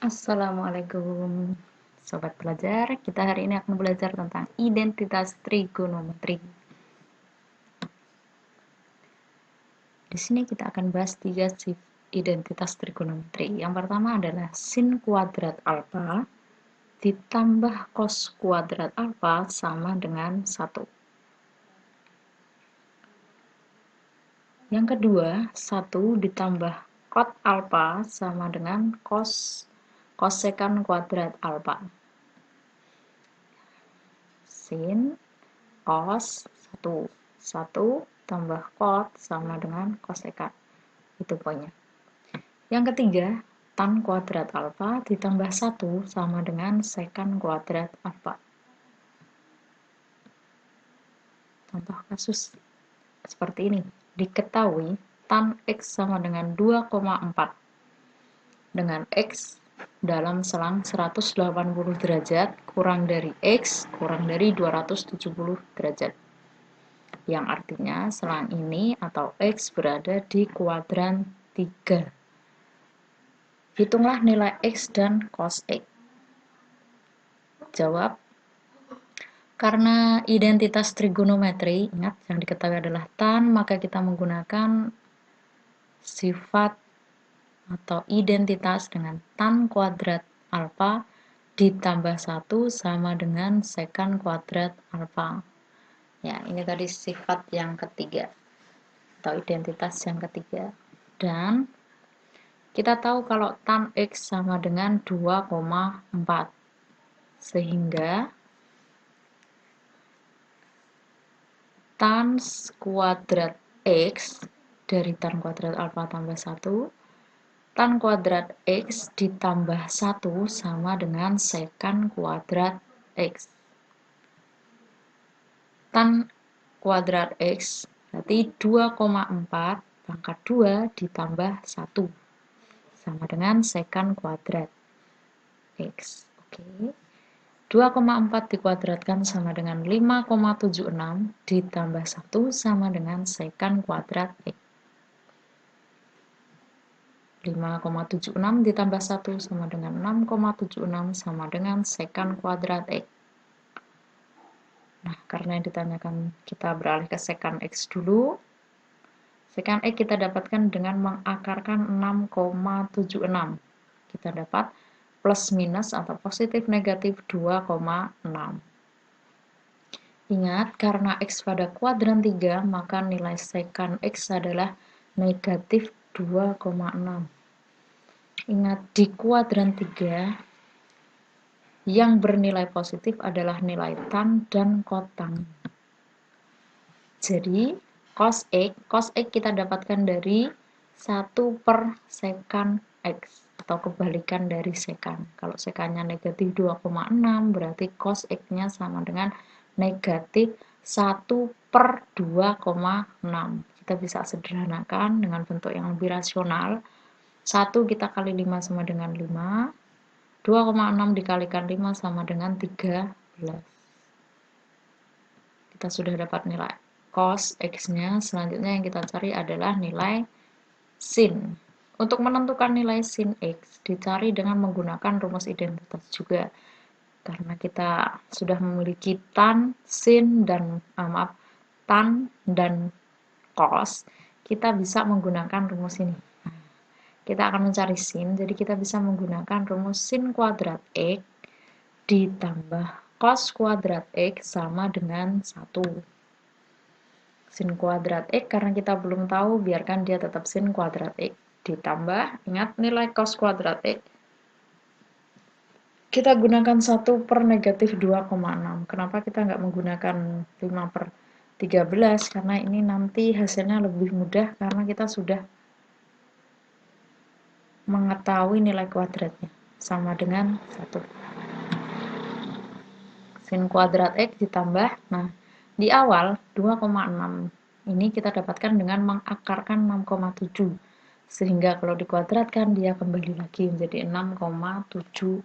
Assalamualaikum Sobat Pelajar, kita hari ini akan belajar tentang identitas trigonometri. Di sini kita akan bahas 3 identitas trigonometri. Yang pertama adalah sin kuadrat alfa ditambah cos kuadrat alfa sama dengan 1. Yang kedua, 1 ditambah cot alfa sama dengan kosekan kuadrat alfa. Sin cos 1 tambah cot sama dengan kosekan. Itu poinnya. Yang ketiga, tan kuadrat alfa ditambah 1 sama dengan sekan kuadrat alfa. Contoh kasus seperti ini. Diketahui tan X sama dengan 2,4 dengan X dalam selang 180 derajat kurang dari X kurang dari 270 derajat. Yang artinya selang ini atau X berada di kuadran 3. Hitunglah nilai X dan cos X. Jawab. Karena identitas trigonometri, ingat yang diketahui adalah tan, maka kita menggunakan sifat atau identitas dengan tan kuadrat alfa ditambah 1 sama dengan sekan kuadrat alfa. Ya, ini tadi sifat yang ketiga atau identitas yang ketiga. Dan kita tahu kalau tan X sama dengan 2,4. Sehingga tan kuadrat X dari tan kuadrat alfa tambah 1, tan kuadrat X ditambah 1 sama dengan sekan kuadrat X. Tan kuadrat X berarti 2,4 pangkat 2 ditambah 1 sama dengan sekan kuadrat X. Oke. 2,4 dikuadratkan sama dengan 5,76 ditambah 1 sama dengan sekan kuadrat X. 5,76 ditambah 1 sama dengan 6,76 sama dengan sekan kuadrat X. Nah, karena yang ditanyakan kita beralih ke sekan X dulu. Sekan X kita dapatkan dengan mengakarkan 6,76. Kita dapat plus minus atau positif negatif 2,6. Ingat, karena X pada kuadran 3, maka nilai sekan X adalah negatif 2,6. Ingat, di kuadran 3, yang bernilai positif adalah nilai tan dan cotang. Jadi, cos X kita dapatkan dari 1 per sekan X, atau kebalikan dari sekan. Kalau sekannya negatif 2,6, berarti cos X-nya sama dengan negatif 1 per 2,6. Kita bisa sederhanakan dengan bentuk yang lebih rasional. 1 kita kali 5 sama dengan 5. 2,6 dikalikan 5 sama dengan 13. Kita sudah dapat nilai cos X-nya. Selanjutnya yang kita cari adalah nilai sin. Untuk menentukan nilai sin X, dicari dengan menggunakan rumus identitas juga. Karena kita sudah memiliki tan, sin, dan tan dan cos, kita bisa menggunakan rumus ini. Kita akan mencari sin, jadi kita bisa menggunakan rumus sin kuadrat X ditambah cos kuadrat X sama dengan 1. Sin kuadrat X, karena kita belum tahu, biarkan dia tetap sin kuadrat X. Ditambah, ingat nilai cos kuadrat X, kita gunakan 1 per negatif 2,6. Kenapa kita nggak menggunakan 5 per 13? Karena ini nanti hasilnya lebih mudah, karena kita sudah mengetahui nilai kuadratnya. Sama dengan 1. Sin kuadrat X ditambah, nah di awal 2,6 ini kita dapatkan dengan mengakarkan 6,7, sehingga kalau dikuadratkan dia kembali lagi menjadi 6,76.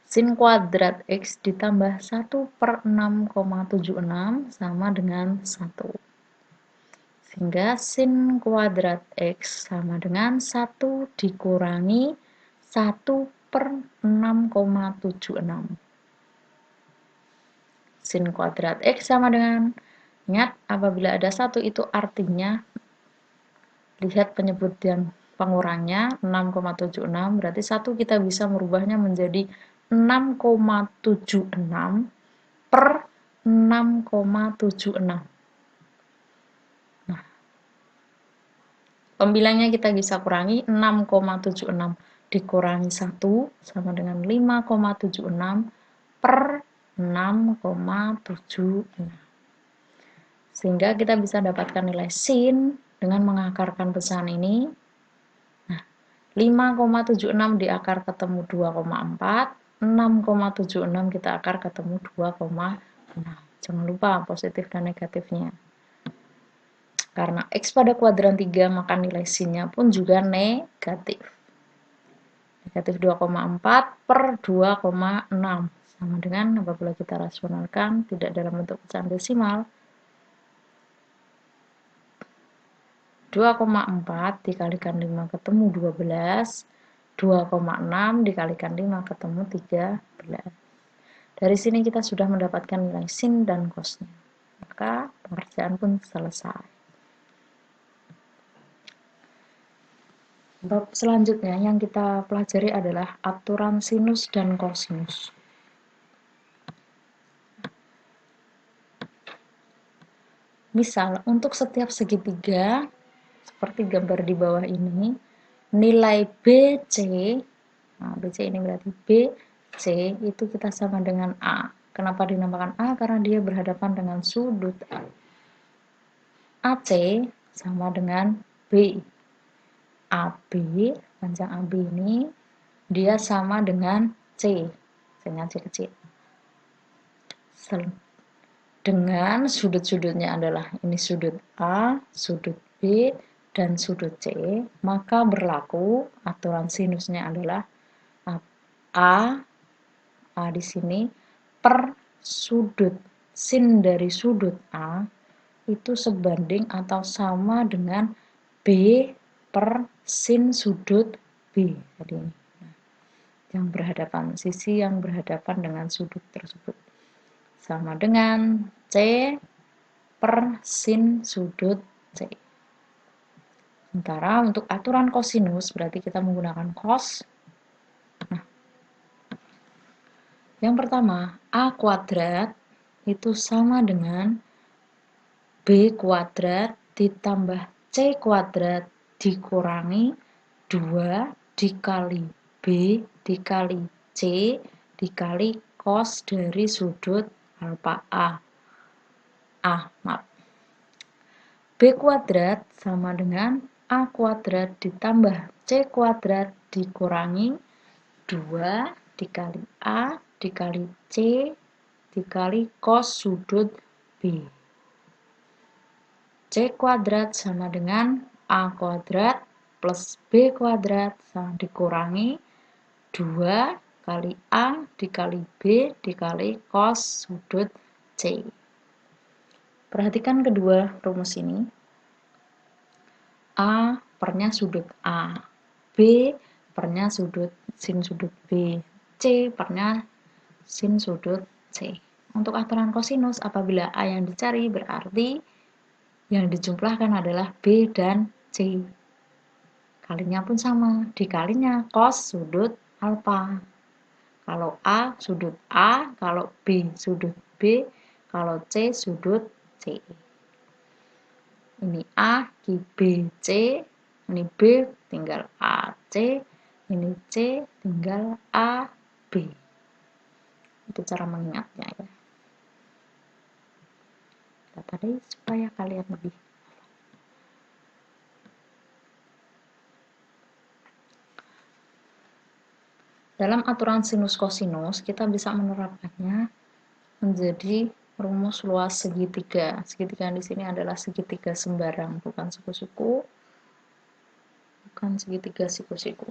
Sin kuadrat X ditambah 1 per 6,76 sama dengan 1. Sehingga sin kuadrat X sama dengan 1 dikurangi 1/6,76. Sin kuadrat X sama dengan, ingat apabila ada 1 itu artinya, lihat penyebutian pengurangnya 6,76, berarti 1 kita bisa merubahnya menjadi 6,76 per 6,76. Nah, pembilangnya kita bisa kurangi, 6,76 dikurangi 1 sama dengan 5,76 per 6,76. Sehingga kita bisa dapatkan nilai sin dengan mengakarkan pecahan ini. Nah, 5,76 diakar ketemu 2,4, 6,76 kita akar ketemu 2,6. Jangan lupa positif dan negatifnya. Karena X pada kuadran 3, maka nilai sinnya pun juga negatif. Negatif 2,4 per 2,6. Sama dengan apabila kita rasionalkan, tidak dalam bentuk pecahan desimal, 2,4 dikalikan 5 ketemu 12, 2,6 dikalikan 5 ketemu 13. Dari sini kita sudah mendapatkan nilai sin dan cosnya. Maka pengerjaan pun selesai. Bab selanjutnya yang kita pelajari adalah aturan sinus dan kosinus. Misal, untuk setiap segitiga, seperti gambar di bawah ini, nilai BC, nah BC ini berarti BC itu kita sama dengan A. Kenapa dinamakan A? Karena dia berhadapan dengan sudut A. AC sama dengan B. AB, panjang AB ini, dia sama dengan C. C-nya C kecil. Dengan sudut-sudutnya adalah ini sudut A, sudut B, dan sudut C, maka berlaku aturan sinusnya adalah A di sini per sudut sin dari sudut A itu sebanding atau sama dengan B per sin sudut B. Jadi ini yang berhadapan, sisi yang berhadapan dengan sudut tersebut sama dengan C per sin sudut C. Sementara untuk aturan kosinus berarti kita menggunakan cos. Nah, yang pertama, A kuadrat itu sama dengan B kuadrat ditambah C kuadrat dikurangi 2 dikali B dikali C dikali cos dari sudut alfa A. B kuadrat sama dengan A kuadrat ditambah C kuadrat dikurangi 2 dikali A dikali C dikali cos sudut B. C kuadrat sama dengan A kuadrat plus B kuadrat sama dikurangi 2 kali A dikali B dikali cos sudut C. Perhatikan kedua rumus ini. A pernya sudut A, B pernya sin sudut B, C pernya sin sudut C. Untuk aturan kosinus, apabila A yang dicari berarti yang dijumlahkan adalah B dan C. Kalinya pun sama, dikalinya cos sudut alfa. Kalau A sudut A, kalau B sudut B, kalau C sudut C. Ini A, B, C, ini B, tinggal A, C, ini C, tinggal A, B. Itu cara mengingatnya ya. Tadi supaya kalian lebih. Dalam aturan sinus kosinus, kita bisa menerapkannya menjadi rumus luas segitiga. Segitiga di sini adalah segitiga sembarang, bukan siku-siku. Bukan segitiga siku-siku.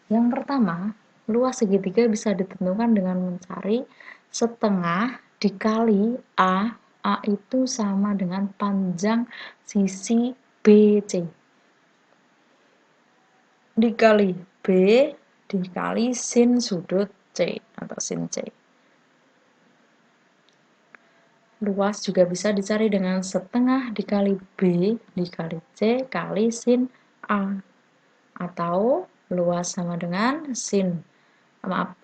Yang pertama, luas segitiga bisa ditentukan dengan mencari setengah dikali A. A itu sama dengan panjang sisi BC. Dikali B dikali sin sudut C atau sin C. Luas juga bisa dicari dengan setengah dikali B dikali C kali sin A. Atau luas sama dengan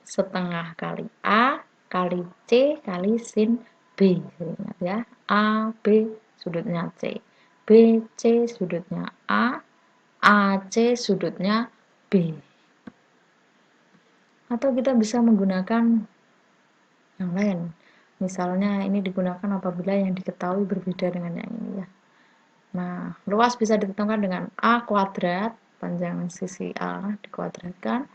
setengah kali A kali C kali sin B. Ingat ya, A, B sudutnya C. B, C sudutnya A, AC sudutnya B. Atau kita bisa menggunakan yang lain. Misalnya ini digunakan apabila yang diketahui berbeda dengan yang ini ya. Nah, luas bisa ditentukan dengan A kuadrat, panjang sisi A dikuadratkan,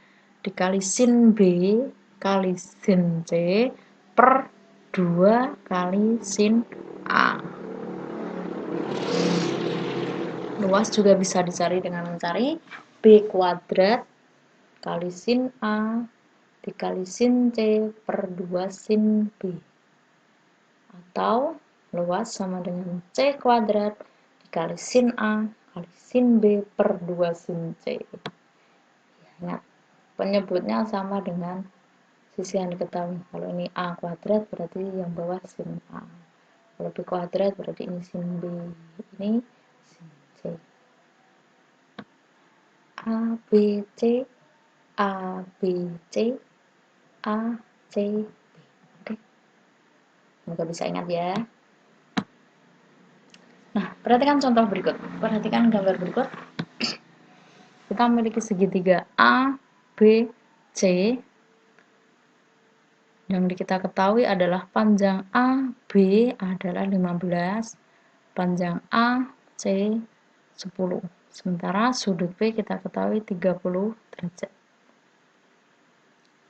dikali sin B kali sin C per 2 kali sin A. Luas juga bisa dicari dengan mencari B kuadrat kali sin A dikali sin C per 2 sin B. Atau luas sama dengan C kuadrat dikali sin A kali sin B per 2 sin C. Ingat, penyebutnya sama dengan sisi yang diketahui. Kalau ini A kuadrat berarti yang bawah sin A. Kalau B kuadrat berarti ini sin B. Ini sin C. A, B, C, A, B, C, A, C, B. Oke. Semoga bisa ingat ya. Nah, perhatikan contoh berikut. Perhatikan gambar berikut. Kita memiliki segitiga A, B, C. Yang kita ketahui adalah panjang A, B adalah 15, panjang A, C 10. Sementara sudut B kita ketahui 30 derajat.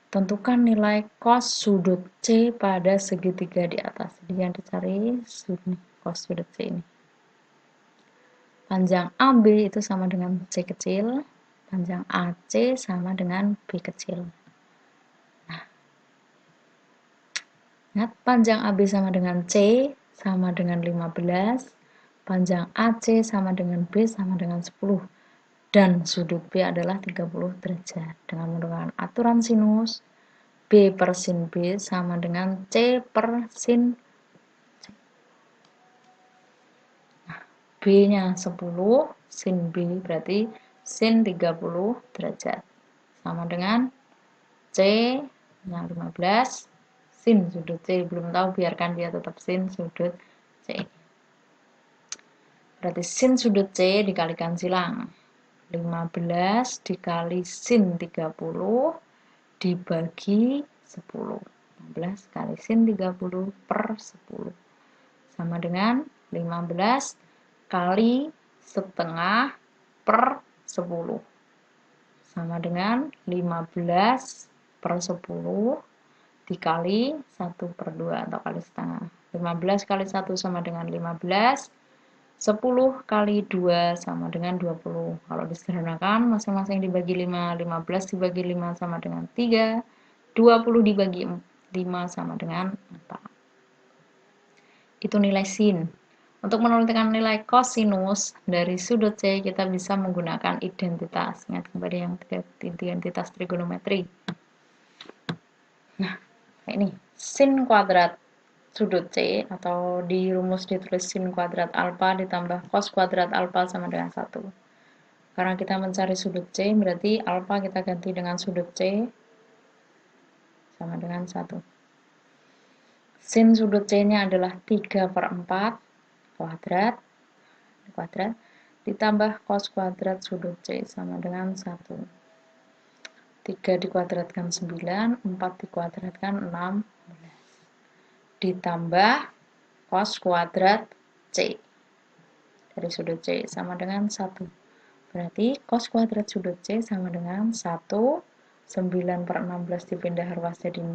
Tentukan nilai cos sudut C pada segitiga di atas. Jadi yang dicari cos sudut C ini. Panjang AB itu sama dengan C kecil, panjang AC sama dengan B kecil. Nah, ingat panjang AB sama dengan C sama dengan 15, panjang AC sama dengan B sama dengan 10, dan sudut B adalah 30 derajat. Dengan menggunakan aturan sinus, B per sin B sama dengan C per sin C. B-nya 10, sin B berarti sin 30 derajat. Sama dengan C-nya 15, sin sudut C. Belum tahu, biarkan dia tetap sin sudut C. Berarti sin sudut C dikalikan silang. 15 dikali sin 30 dibagi 10. 15 kali sin 30 per 10. Sama dengan 15 kali setengah per 10 sama dengan 15 per 10 dikali 1 per 2 atau kali setengah. 15 kali 1 sama dengan 15, 10 kali 2 sama dengan 20. Kalau disederhanakan masing-masing dibagi 5, 15 dibagi 5 sama dengan 3, 20 dibagi 5 sama dengan 4. Itu nilai sin. Untuk menentukan nilai kosinus dari sudut C, kita bisa menggunakan identitas. Ingat kembali yang identitas trigonometri. Nah, ini sin kuadrat sudut C, atau di rumus ditulis sin kuadrat alfa ditambah cos kuadrat alfa sama dengan 1. Karena kita mencari sudut C, berarti alfa kita ganti dengan sudut C sama dengan 1. Sin sudut C-nya adalah 3 per 4 kuadrat ditambah cos kuadrat sudut C sama dengan 1. 3 dikuadratkan 9, 4 dikuadratkan 16. Ditambah cos kuadrat C dari sudut C sama dengan 1. Berarti cos kuadrat sudut C sama dengan 1, 9 per 16 dipindah ruas jadi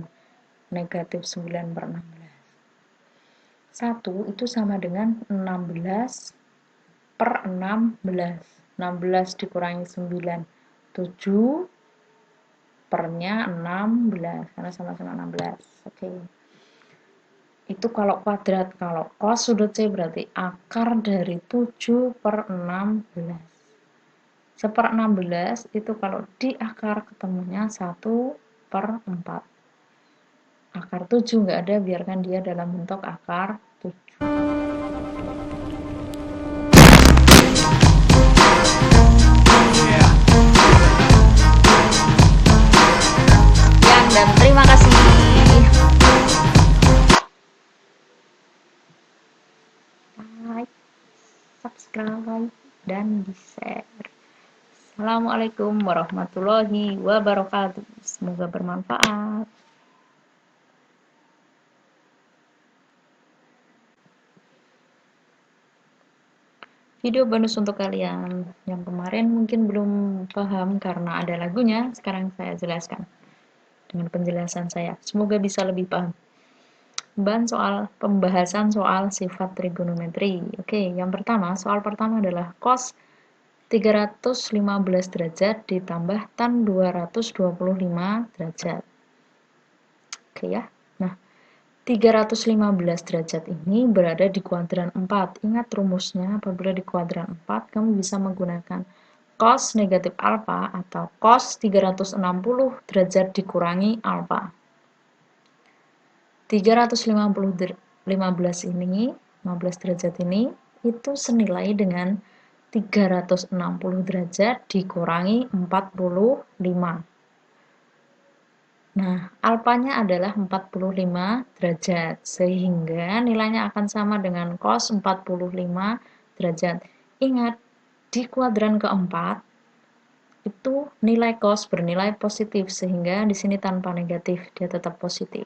negatif 9 per 16. 1 itu sama dengan 16 per 16. 16 dikurangi 9, 7 pernya 16 karena sama-sama 16. Oke. Itu kalau kuadrat. Kalau cos sudut C berarti akar dari 7 per 16. 1/16 itu kalau di akar ketemunya 1/4. Akar 7 nggak ada, biarkan dia dalam bentuk akar 7. Sekian dan terima kasih. Like, subscribe, dan di-share. Assalamualaikum warahmatullahi wabarakatuh. Semoga bermanfaat. Video bonus untuk kalian yang kemarin mungkin belum paham karena ada lagunya, sekarang saya jelaskan dengan penjelasan saya. Semoga bisa lebih paham. Pembahasan soal sifat trigonometri. Oke, yang pertama, soal pertama adalah cos 315 derajat ditambah tan 225 derajat. Oke ya. Nah, 315 derajat ini berada di kuadran 4. Ingat rumusnya, apabila di kuadran 4, kamu bisa menggunakan cos negatif alfa atau cos 360 derajat dikurangi alfa. 315 ini, 15 derajat ini, itu senilai dengan 360 derajat dikurangi 45. Nah, alfanya adalah 45 derajat, sehingga nilainya akan sama dengan cos 45 derajat. Ingat, di kuadran keempat, itu nilai cos bernilai positif, sehingga di sini tanpa negatif, dia tetap positif.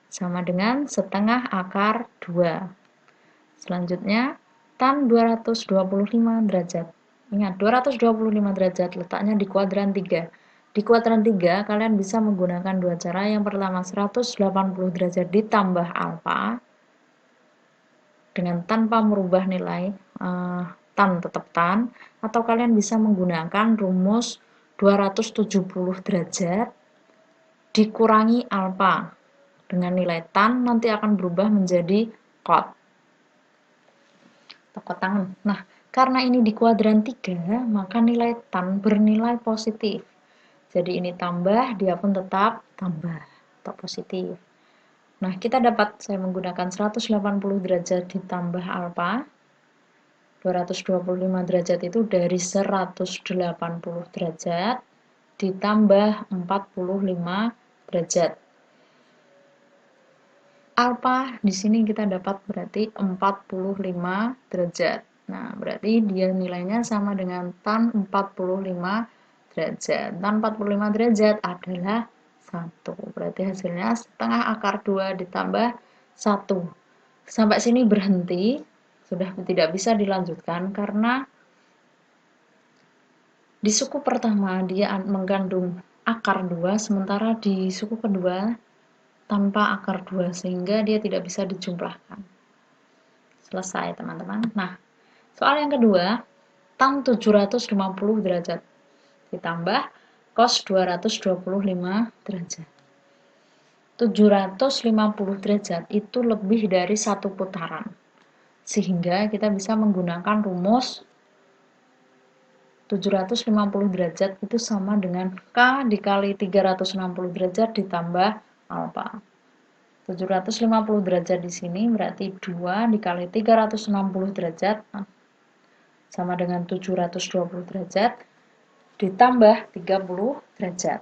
Sama dengan setengah akar 2. Selanjutnya, tan 225 derajat. Ingat, 225 derajat letaknya di kuadran 3. Di kuadran 3, kalian bisa menggunakan dua cara. Yang pertama, 180 derajat ditambah alfa, dengan tanpa merubah nilai tan tetap tan, atau kalian bisa menggunakan rumus 270 derajat dikurangi alfa. Dengan nilai tan nanti akan berubah menjadi cot. Tepuk tangan. Nah, karena ini di kuadran 3, maka nilai tan bernilai positif. Jadi ini tambah, dia pun tetap tambah atau positif. Nah, kita dapat, saya menggunakan 180 derajat ditambah alfa. 225 derajat itu dari 180 derajat ditambah 45 derajat. Alfa di sini kita dapat berarti 45 derajat. Nah, berarti dia nilainya sama dengan tan 45 derajat. Tan 45 derajat adalah 1. Berarti hasilnya setengah akar 2 ditambah 1. Sampai sini berhenti, sudah tidak bisa dilanjutkan karena di suku pertama dia mengandung akar 2, sementara di suku kedua tanpa akar 2, sehingga dia tidak bisa dijumlahkan. Selesai, teman-teman. Nah, soal yang kedua, tan 750 derajat ditambah cos 225 derajat. 750 derajat itu lebih dari satu putaran, sehingga kita bisa menggunakan rumus 750 derajat itu sama dengan K dikali 360 derajat ditambah alfa. 750 derajat di sini berarti 2 dikali 360 derajat sama dengan 720 derajat ditambah 30 derajat.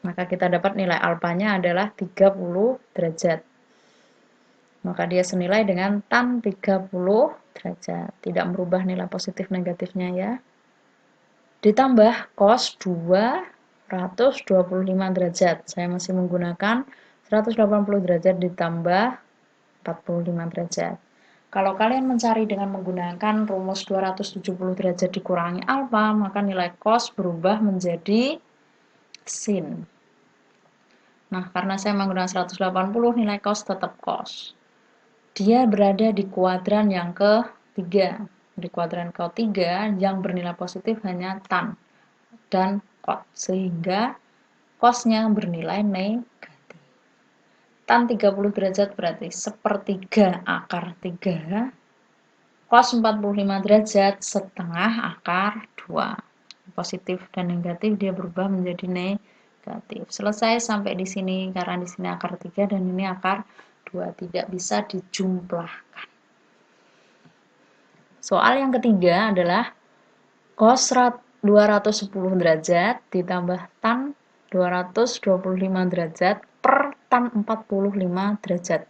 Maka kita dapat nilai alfanya adalah 30 derajat. Maka dia senilai dengan tan 30 derajat. Tidak merubah nilai positif negatifnya ya. Ditambah cos 225 derajat. Saya masih menggunakan 180 derajat ditambah 45 derajat. Kalau kalian mencari dengan menggunakan rumus 270 derajat dikurangi alfa, maka nilai cos berubah menjadi sin. Nah, karena saya menggunakan 180, nilai cos tetap cos. Dia berada di kuadran yang ketiga. Di kuadran ketiga yang bernilai positif hanya tan dan cot, sehingga cosnya bernilai negatif. Tan 30 derajat berarti sepertiga akar 3 Cos 45 derajat setengah akar 2. Positif dan negatif dia berubah menjadi negatif. Selesai sampai di sini karena di sini akar 3 dan ini akar 2, tidak bisa dijumlahkan. Soal yang ketiga adalah cos 210 derajat ditambah tan 225 derajat per tan 45 derajat.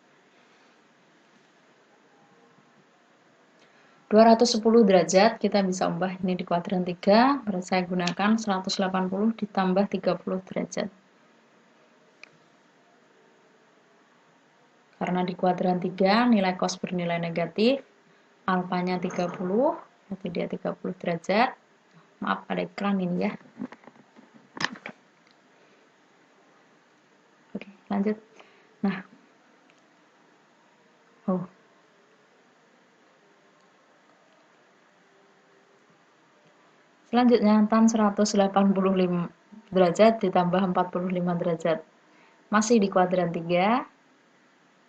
210 derajat kita bisa ubah ini di kuadran 3, berarti saya gunakan 180 ditambah 30 derajat. Karena di kuadran 3 nilai cos bernilai negatif, alfanya 30, berarti dia 30 derajat. Maaf ada iklan ini ya. Oke, lanjut. Nah. Selanjutnya tan 185 derajat ditambah 45 derajat. Masih di kuadran 3,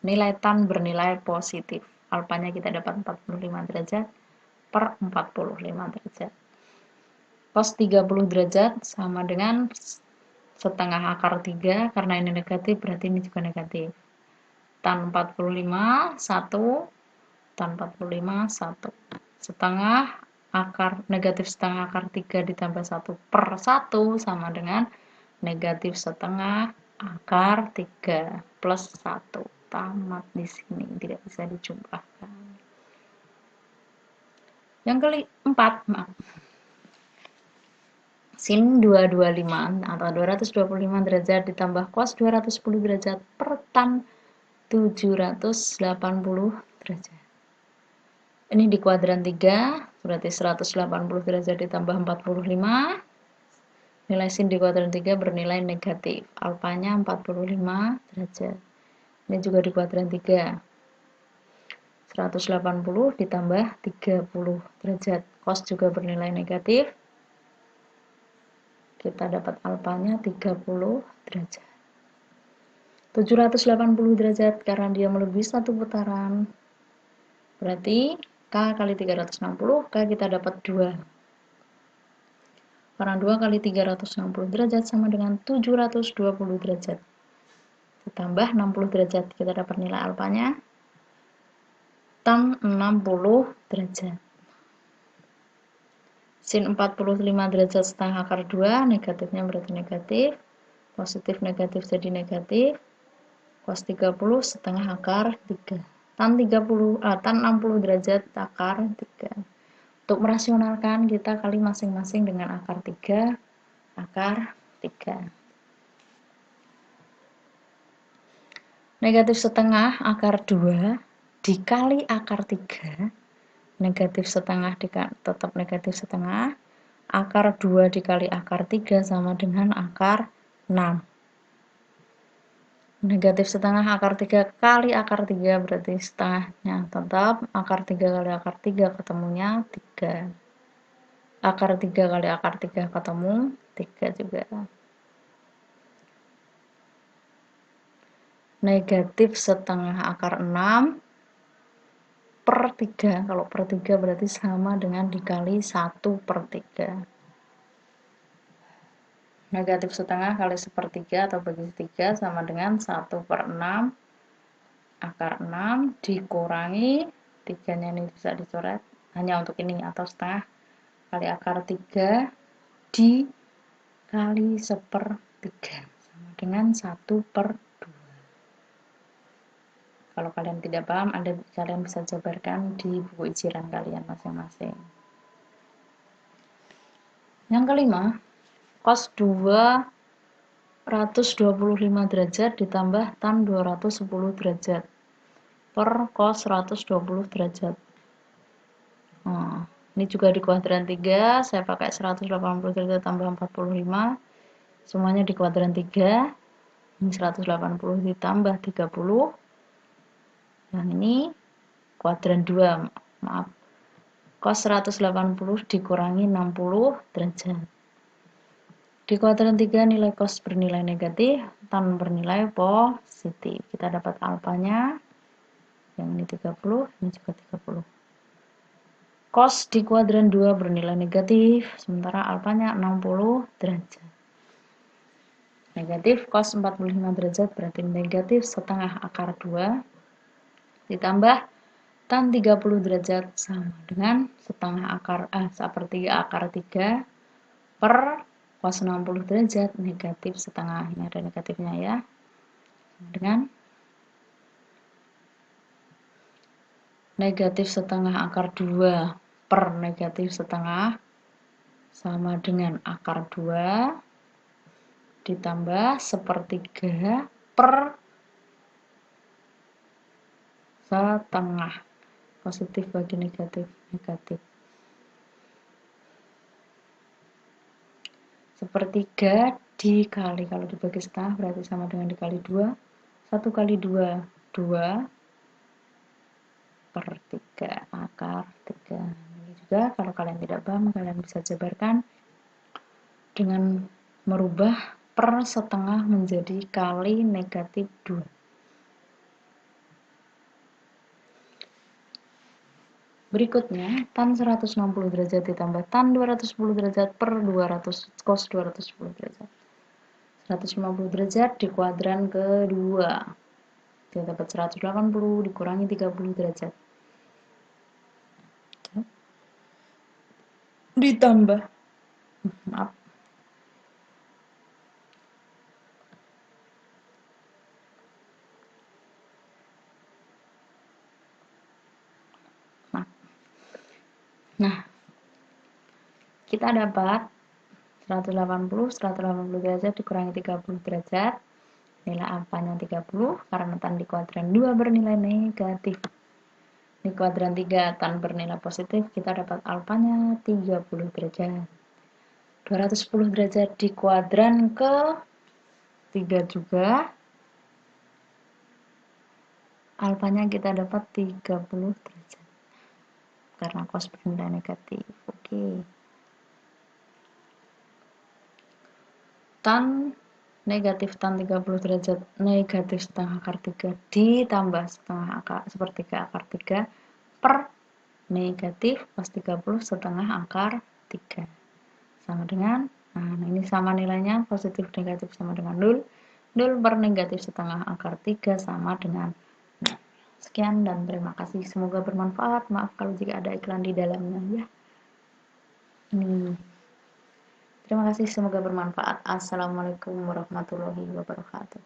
nilai tan bernilai positif. Alfanya kita dapat 45 derajat per 45 derajat. Cos 30 derajat sama dengan setengah akar 3, karena ini negatif berarti ini juga negatif. Tan 45, 1, tan 45, 1. Setengah akar negatif setengah akar 3 ditambah 1 per 1 sama dengan negatif setengah akar 3 plus 1. Tamat di sini, tidak bisa dijumlahkan. Yang keempat, maaf. Sin 225 atau 225 derajat ditambah cos 210 derajat per tan 780 derajat. Ini di kuadran 3, berarti 180 derajat ditambah 45. Nilai sin di kuadran 3 bernilai negatif. Alfanya 45 derajat. Ini juga di kuadran 3. 180 ditambah 30 derajat. Cos juga bernilai negatif. Kita dapat alfanya 30 derajat. 780 derajat karena dia melebihi satu putaran. Berarti K kali 360, K kita dapat 2. Karena 2 kali 360 derajat sama dengan 720 derajat. Ditambah 60 derajat, kita dapat nilai alfanya tan 60 derajat. Sin 45 derajat setengah akar 2, negatifnya berarti negatif. Positif negatif jadi negatif. Cos 30 setengah akar 3. Tan 60 derajat akar 3. Untuk merasionalkan kita kali masing-masing dengan akar 3, akar 3. Negatif setengah akar 2 dikali akar 3, negatif setengah tetap negatif setengah, akar 2 dikali akar 3 sama dengan akar 6. Negatif setengah akar 3 kali akar 3 berarti setengahnya tetap, akar 3 kali akar 3 ketemunya 3. Akar 3 kali akar 3 ketemu 3 juga. Negatif setengah akar 6 per 3. Kalau per 3 berarti sama dengan dikali 1 per 3. Negatif setengah kali sepertiga atau bagi 3 sama dengan 1 per 6 akar 6 dikurangi 3-nya ini bisa dicoret hanya untuk ini atau setengah kali akar 3 dikali sepertiga sama dengan 1 per 2. Kalau kalian tidak paham, kalian bisa jabarkan di buku ujian kalian masing-masing. Yang kelima, cos 225 derajat ditambah tan 210 derajat per cos 120 derajat. Nah, ini juga di kuadran 3, saya pakai 180 derajat tambah 45. Semuanya di kuadran 3. Ini 180 ditambah 30. Yang ini kuadran 2, maaf. Cos 180 dikurangi 60 derajat. Di kuadran 3 nilai cos bernilai negatif, tan bernilai positif. Kita dapat alfanya, yang ini 30, ini juga 30. Cos di kuadran 2 bernilai negatif, sementara alfanya 60 derajat. Negatif cos 45 derajat berarti negatif setengah akar 2 ditambah tan 30 derajat sama dengan setengah akar sepertiga akar 3 per cos 60 derajat negatif setengah. Ini ada negatifnya ya. Dengan negatif setengah akar 2 per negatif setengah sama dengan akar 2 ditambah sepertiga per setengah. Positif bagi negatif, negatif. Sepertiga dikali, kalau dibagi setengah berarti sama dengan dikali 2. 1 kali 2, 2 per 3 akar 3. Ini juga kalau kalian tidak paham, kalian bisa jabarkan dengan merubah per setengah menjadi kali negatif 2. Berikutnya, tan 160 derajat ditambah tan 210 derajat per 200 cos 210 derajat. 150 derajat di kuadran kedua. Kita dapat 180 dikurangi 30 derajat. Ditambah, maaf. Nah, kita dapat 180 derajat dikurangi 30 derajat. Nilai alfanya 30 karena tan di kuadran 2 bernilai negatif. Di kuadran 3 tan bernilai positif, kita dapat alfanya 30 derajat. 210 derajat di kuadran ke 3 juga. Alfanya kita dapat 30 derajat. Karena cos bernilai negatif. Oke. Tan negatif tan 30 derajat negatif setengah akar 3 ditambah setengah akar sepertiga akar 3 per negatif cos 30 setengah akar 3 sama dengan, nah ini sama nilainya, positif negatif sama dengan 0 per negatif setengah akar 3 sama dengan 0. Sekian dan terima kasih, semoga bermanfaat. Maaf kalau jika ada iklan di dalamnya ya. Ini terima kasih, semoga bermanfaat. Assalamualaikum warahmatullahi wabarakatuh.